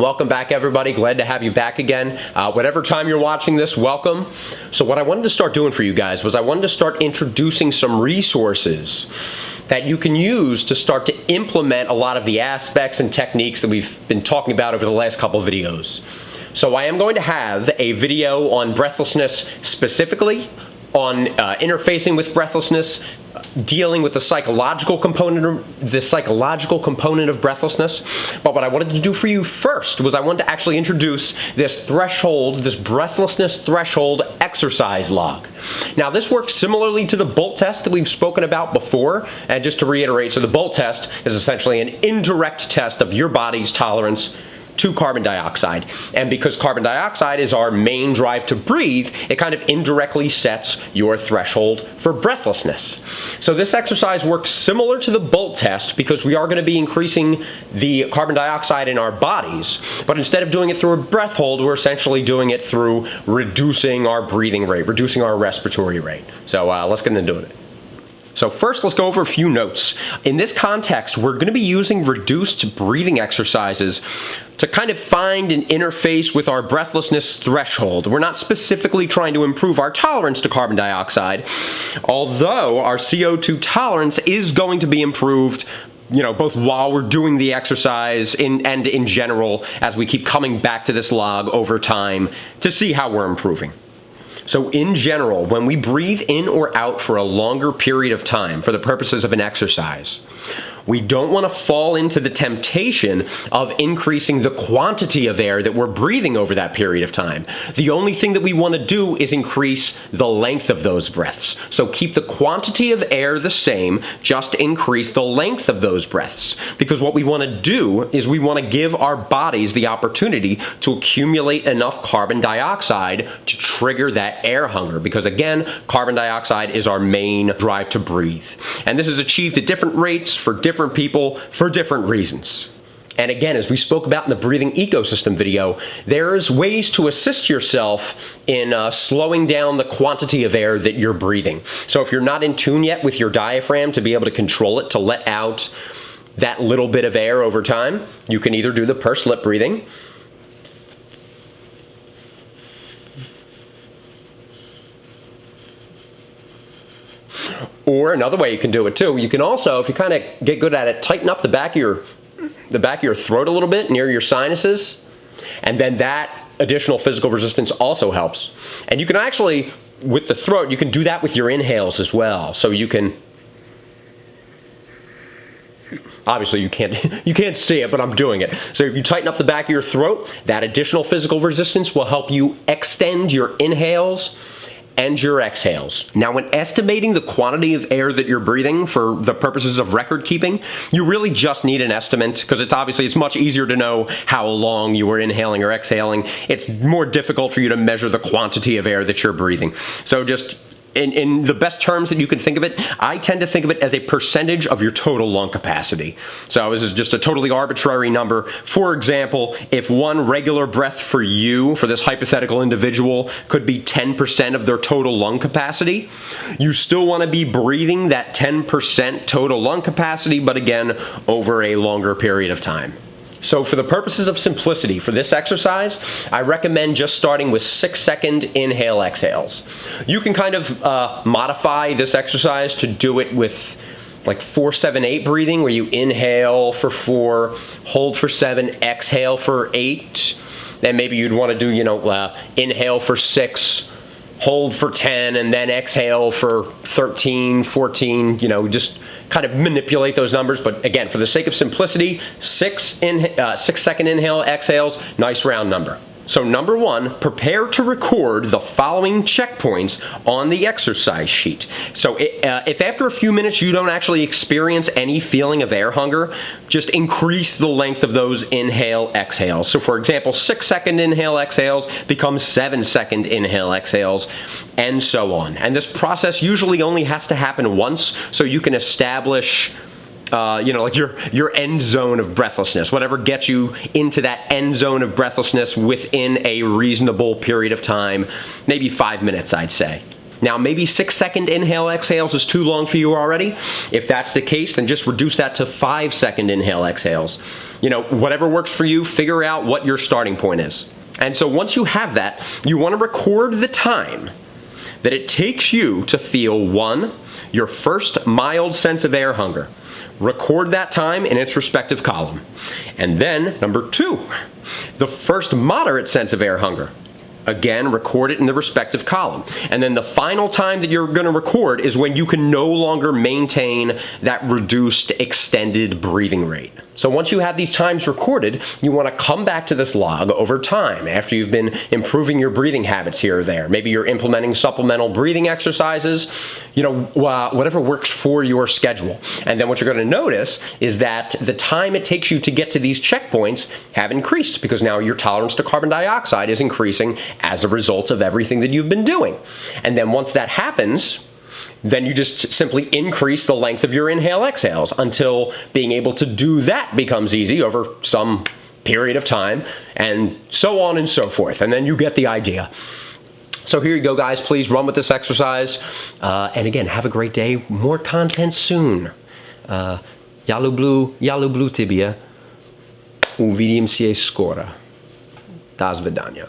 Welcome back, everybody. Glad to have you back again. Whatever time you're watching this, welcome. So what I wanted to start doing for you guys was I wanted to start introducing some resources that you can use to start to implement a lot of the aspects and techniques that we've been talking about over the last couple of videos. So I am going to have a video on breathlessness specifically, on interfacing with breathlessness, dealing with the psychological component of breathlessness. But what I wanted to do for you first was I wanted to actually introduce this threshold, this breathlessness threshold exercise log. Now this works similarly to the Bolt test that we've spoken about before. And just to reiterate, so the Bolt test is essentially an indirect test of your body's tolerance to carbon dioxide. And because carbon dioxide is our main drive to breathe, it kind of indirectly sets your threshold for breathlessness. So this exercise works similar to the Bolt test because we are going to be increasing the carbon dioxide in our bodies, but instead of doing it through a breath hold, we're essentially doing it through reducing our breathing rate, reducing our respiratory rate. So let's get into it. So first, let's go over a few notes. In this context, we're going to be using reduced breathing exercises to kind of find an interface with our breathlessness threshold. We're not specifically trying to improve our tolerance to carbon dioxide, although our CO2 tolerance is going to be improved, both while we're doing the exercise and in general as we keep coming back to this log over time to see how we're improving. So in general, when we breathe in or out for a longer period of time for the purposes of an exercise, we don't want to fall into the temptation of increasing the quantity of air that we're breathing over that period of time. The only thing that we want to do is increase the length of those breaths. So keep the quantity of air the same, just increase the length of those breaths. Because what we want to do is we want to give our bodies the opportunity to accumulate enough carbon dioxide to trigger that air hunger. Because again, carbon dioxide is our main drive to breathe. And this is achieved at different rates for different people for different reasons. And again, as we spoke about in the breathing ecosystem video, there's ways to assist yourself in slowing down the quantity of air that you're breathing. So if you're not in tune yet with your diaphragm to be able to control it, to let out that little bit of air over time, you can either do the pursed lip breathing, or another way you can do it too. You can also, if you kind of get good at it, tighten up the back of your throat a little bit near your sinuses, and then that additional physical resistance also helps. And you can actually, with the throat, you can do that with your inhales as well. So you can, obviously you can't see it, but I'm doing it. So if you tighten up the back of your throat, that additional physical resistance will help you extend your inhales and your exhales. Now, when estimating the quantity of air that you're breathing for the purposes of record keeping, you really just need an estimate because it's much easier to know how long you were inhaling or exhaling. It's more difficult for you to measure the quantity of air that you're breathing. So just in the best terms that you can think of it, I tend to think of it as a percentage of your total lung capacity. So this is just a totally arbitrary number. For example, if one regular breath for you, for this hypothetical individual, could be 10% of their total lung capacity, you still want to be breathing that 10% total lung capacity, but again, over a longer period of time. So for the purposes of simplicity for this exercise, I recommend just starting with 6-second inhale exhales. You can kind of modify this exercise to do it with like 4-7-8 breathing, where you inhale for 4, hold for 7, exhale for 8. Then maybe you'd want to do, inhale for 6, hold for 10, and then exhale for 13, 14, just kind of manipulate those numbers. But again, for the sake of simplicity, 6-second inhale exhales, nice round number. So number 1, prepare to record the following checkpoints on the exercise sheet. So if after a few minutes you don't actually experience any feeling of air hunger, just increase the length of those inhale exhales. So for example, 6-second inhale exhales becomes 7-second inhale exhales, and so on. And this process usually only has to happen once, so you can establish like your end zone of breathlessness, whatever gets you into that end zone of breathlessness within a reasonable period of time, maybe 5 minutes, I'd say. Now, maybe 6-second inhale exhales is too long for you already. If that's the case, then just reduce that to 5-second inhale exhales. Whatever works for you, figure out what your starting point is. And so once you have that, you want to record the time that it takes you to feel, 1, your first mild sense of air hunger. Record that time in its respective column. And then, number 2, the first moderate sense of air hunger. Again, record it in the respective column. And then the final time that you're going to record is when you can no longer maintain that reduced extended breathing rate. So once you have these times recorded, you want to come back to this log over time after you've been improving your breathing habits here or there. Maybe you're implementing supplemental breathing exercises, whatever works for your schedule. And then what you're going to notice is that the time it takes you to get to these checkpoints have increased because now your tolerance to carbon dioxide is increasing as a result of everything that you've been doing. And then once that happens, then you just simply increase the length of your inhale exhales until being able to do that becomes easy over some period of time, and so on and so forth. And then you get the idea. So here you go, guys. Please run with this exercise. And again, have a great day. More content soon. Ja lublю тебя. Увидимся скоро. До свидания.